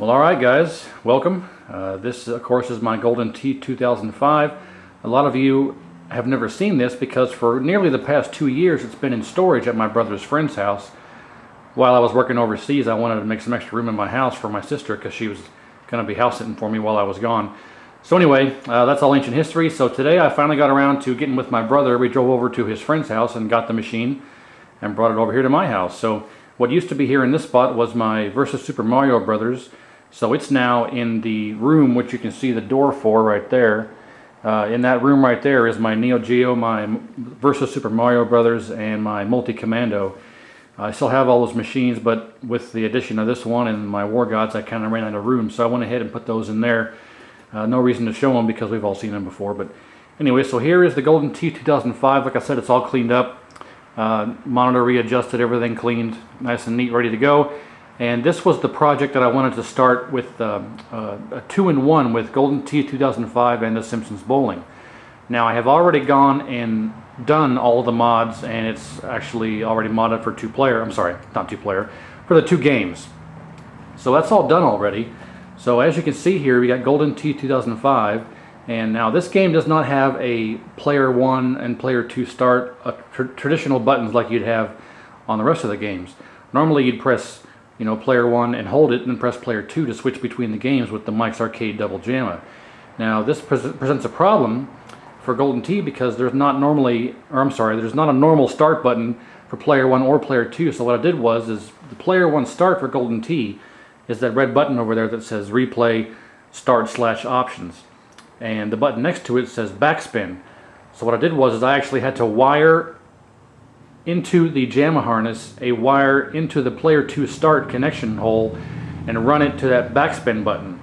Well, alright guys, welcome. This of course is my Golden Tee 2005. A lot of you have never seen this because for nearly the past 2 years it's been in storage at my brother's friend's house. While I was working overseas, I wanted to make some extra room in my house for my sister because she was going to be house sitting for me while I was gone. So anyway, that's all ancient history. So today I finally got around to getting with my brother. We drove over to his friend's house and got the machine and brought it over here to my house. So what used to be here in this spot was my Versus Super Mario Brothers. So it's now in the room, which you can see the door for right there. In that room right there is my Neo Geo, my Versus Super Mario Brothers, and my Multi Commando. I still have all those machines, but with the addition of this one and my War Gods, I kind of ran out of room. So I went ahead and put those in there. No reason to show them because we've all seen them before. But anyway, so here is the Golden Tee 2005. Like I said, it's all cleaned up. Monitor readjusted, everything cleaned, nice and neat, ready to go. And this was the project that I wanted to start with a 2-in-1 with Golden Tee 2005 and the Simpsons Bowling. Now I have already gone and done all of the mods, and it's actually already modded for two-player. I'm sorry, not two-player, for the 2 games. So that's all done already. So as you can see here, we got Golden Tee 2005, and now this game does not have a player 1 and player 2 start, traditional buttons like you'd have on the rest of the games. Normally you'd press player 1 and hold it, and then press player 2 to switch between the games with the Mike's Arcade Double Jamma. Now this presents a problem for Golden Tee because there's not a normal start button for player 1 or player 2. So what I did was the player 1 start for Golden Tee is that red button over there that says replay start / options, and the button next to it says backspin. So what I did was I actually had to wire into the JAMMA harness a wire into the player 2 start connection hole and run it to that backspin button.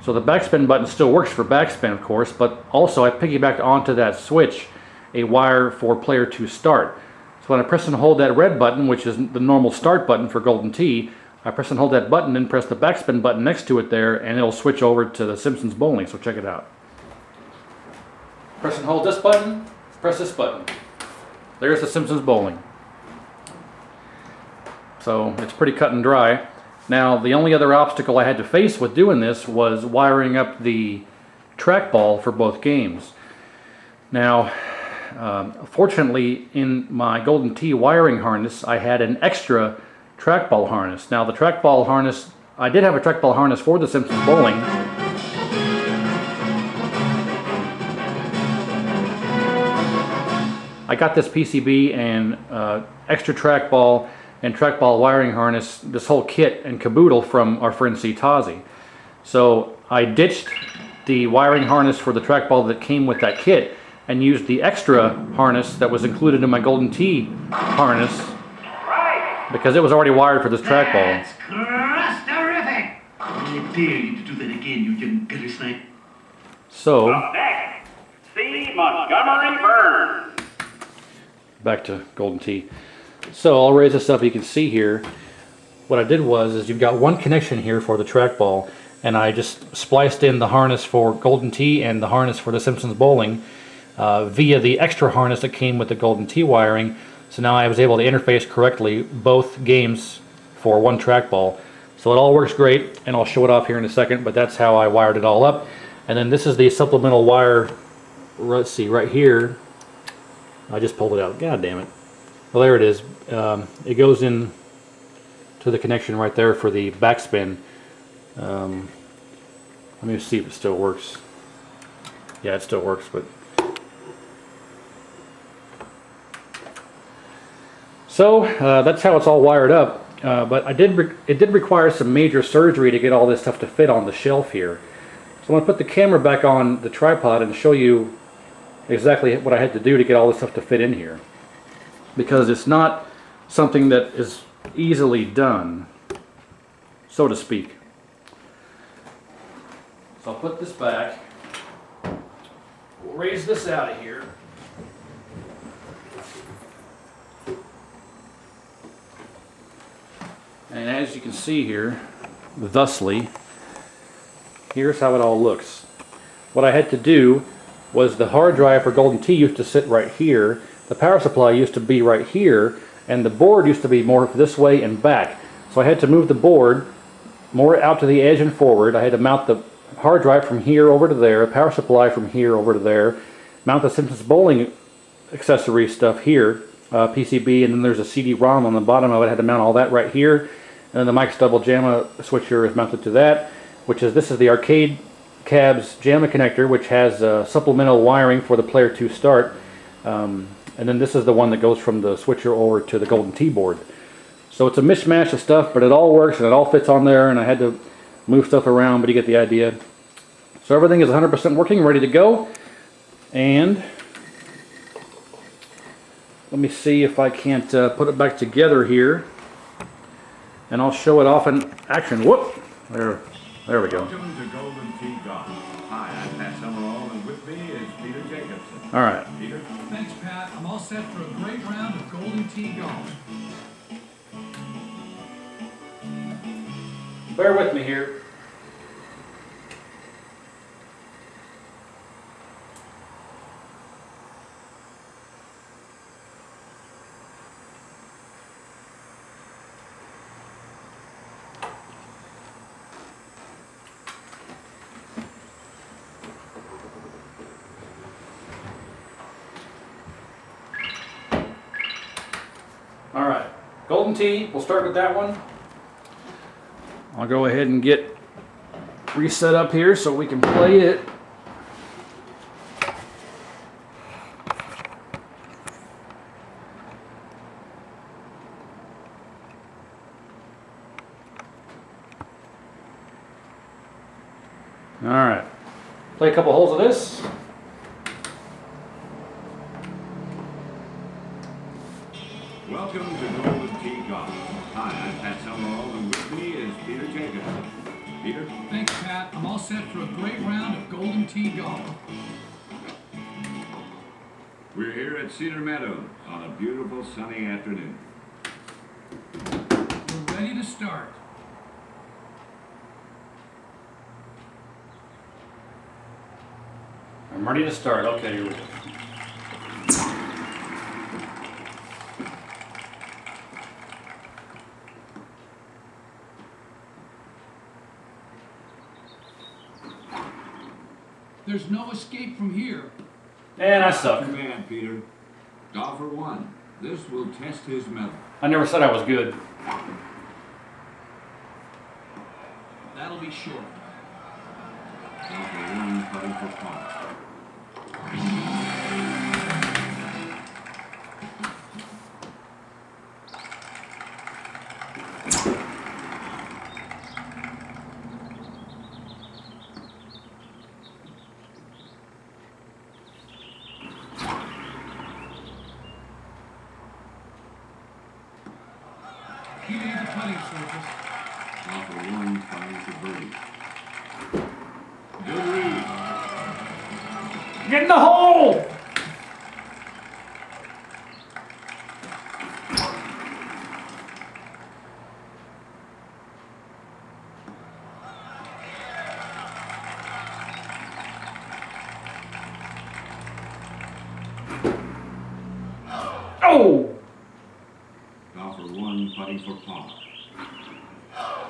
So the backspin button still works for backspin, of course, but also I piggybacked onto that switch a wire for player 2 start. So when I press and hold that red button, which is the normal start button for Golden Tee, I press and hold that button and press the backspin button next to it there, and it'll switch over to the Simpsons Bowling. So check it out. Press and hold this button, press this button. There's the Simpsons Bowling. So it's pretty cut and dry. Now the only other obstacle I had to face with doing this was wiring up the trackball for both games. Now fortunately in my Golden Tee wiring harness I had an extra trackball harness. Now the trackball harness, I did have a trackball harness for the Simpsons Bowling. I got this PCB and extra trackball and trackball wiring harness, this whole kit and caboodle from our friend C. Tazi. So I ditched the wiring harness for the trackball that came with that kit and used the extra harness that was included in my Golden Tee harness because it was already wired for this trackball. That's terrific! I dare you to do that again, you young gutter snipe. So, Up next, C. Montgomery Burns. Back to Golden Tee. So I'll raise this up. You can see here what I did was you've got one connection here for the trackball, and I just spliced in the harness for Golden Tee and the harness for the Simpsons Bowling via the extra harness that came with the Golden Tee wiring. So now I was able to interface correctly both games for one trackball. So it all works great, and I'll show it off here in a second, but that's how I wired it all up. And then this is the supplemental wire, let's see, right here. I just pulled it out. God damn it. Well, there it is. It goes in to the connection right there for the backspin. Let me see if it still works. Yeah, it still works, but so that's how it's all wired up. But it did require some major surgery to get all this stuff to fit on the shelf here. So I'm going to put the camera back on the tripod and show you exactly what I had to do to get all this stuff to fit in here, because it's not something that is easily done, so to speak. So I'll put this back. We'll raise this out of here. And as you can see here, thusly, here's how it all looks. What I had to do was the hard drive for Golden Tee used to sit right here, the power supply used to be right here, and the board used to be more this way and back. So I had to move the board more out to the edge and forward. I had to mount the hard drive from here over to there, power supply from here over to there, mount the Simpsons bowling accessory stuff here, PCB, and then there's a CD-ROM on the bottom of it. I had to mount all that right here, and then the Mike's double JAMA switcher is mounted to that, this is the arcade cab's JAMA connector, which has supplemental wiring for the player to start, and then this is the one that goes from the switcher over to the Golden Tee board. So it's a mishmash of stuff, but it all works and it all fits on there, and I had to move stuff around, but you get the idea. So everything is 100% working, ready to go, and let me see if I can't put it back together here, and I'll show it off in action. Whoop! There we go. Welcome to Golden Tee Golf. Hi, I'm Pat Summerall, and with me is Peter Jacobson. All right. Peter? Thanks, Pat. I'm all set for a great round of Golden Tee Golf. Bear with me here. All right, Golden Tee, we'll start with that one. I'll go ahead and get reset up here so we can play it. All right, play a couple holes of this. Welcome to Golden Tee Golf. Hi, I'm Pat Summerall, and with me is Peter Jacobson. Peter? Thanks, Pat. I'm all set for a great round of Golden Tee Golf. We're here at Cedar Meadows on a beautiful sunny afternoon. We're ready to start. I'm ready to start. Okay, here we go. There's no escape from here. And I suck. Too bad, Peter. Golfer 1. This will test his mettle. I never said I was good. That'll be short. Golfer 1 putting for par. He made the putting surface. Golfer 1 trying for birdie. Good read. Get in the hole! Oh! Golfer 1 putting for par.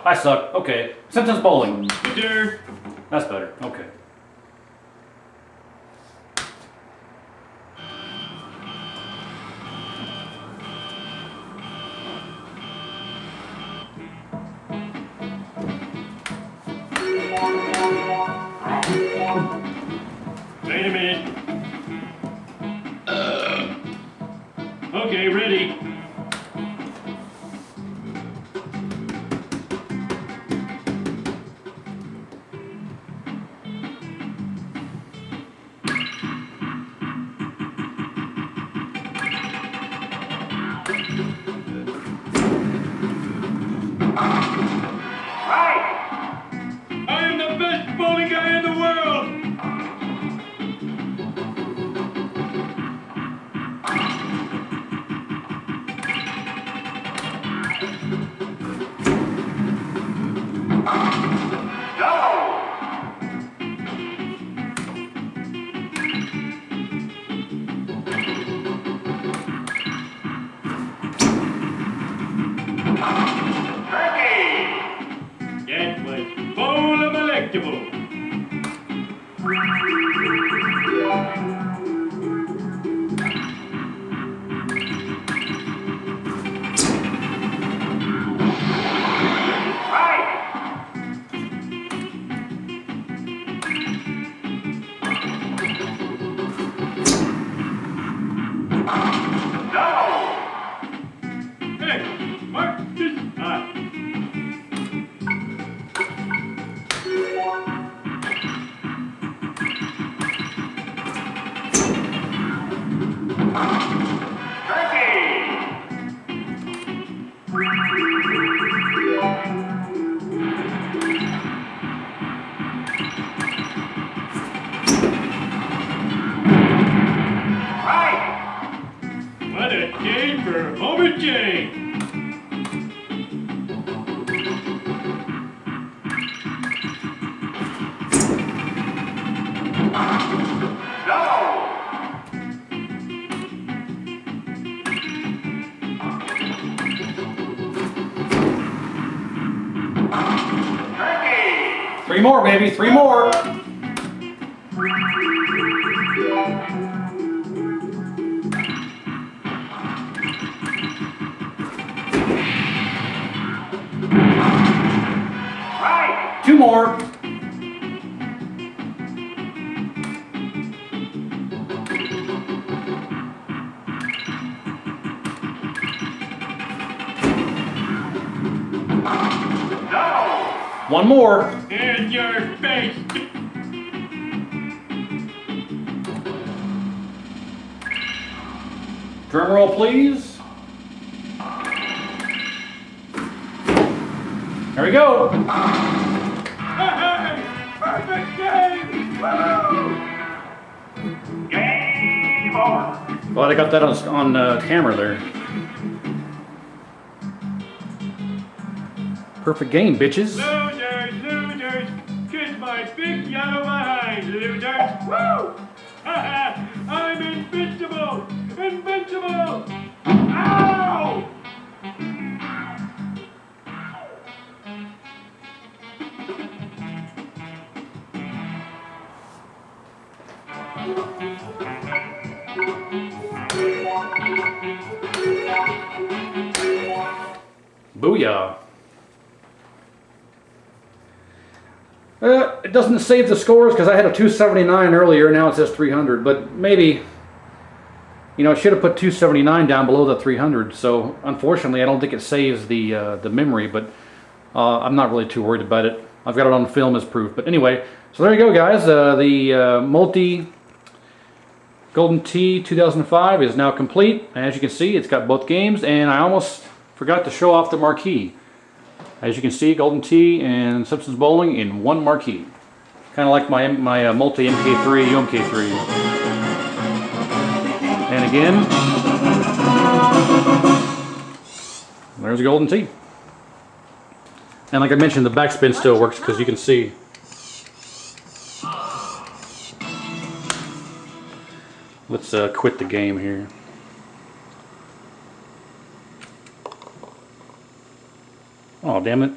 I suck. Okay. Simpsons bowling. Peter! That's better. Okay. Wait a minute. Okay, ready. I am the best bowling guy in the world! Get Invincible. Hey, mark this eye. What a day for Homer J. Three more, baby, three more. Two more. One more. In your face. Drum roll, please. There we go. Hey, perfect game. Woo! Game over. Glad I got that on camera there. Perfect game, bitches. Losers, losers, kiss my big yellow behind, losers. Woo! I'm invincible! Invincible! Ow! Booyah. It doesn't save the scores because I had a 279 earlier, now it says 300, but maybe, you know, I should have put 279 down below the 300, so unfortunately I don't think it saves the memory, but I'm not really too worried about it. I've got it on film as proof. But anyway, so there you go, guys. The multi Golden Tee 2005 is now complete. As you can see, it's got both games, and I almost forgot to show off the marquee. As you can see, Golden Tee and Simpsons Bowling in one marquee. Kind of like my multi MK3, UMK3. And again, there's a Golden Tee. And like I mentioned, the backspin still works because you can see. Let's quit the game here. Oh, damn it.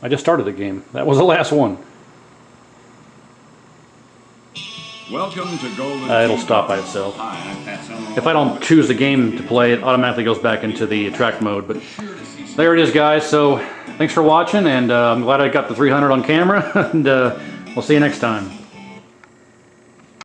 I just started the game. That was the last one. Welcome to Golden It'll Tee stop by Golf. itself. Hi, I'm Pat Summerall. If I don't choose the game to play, it automatically goes back into the track mode. But there it is, guys. So thanks for watching, and I'm glad I got the 300 on camera, and we'll see you next time.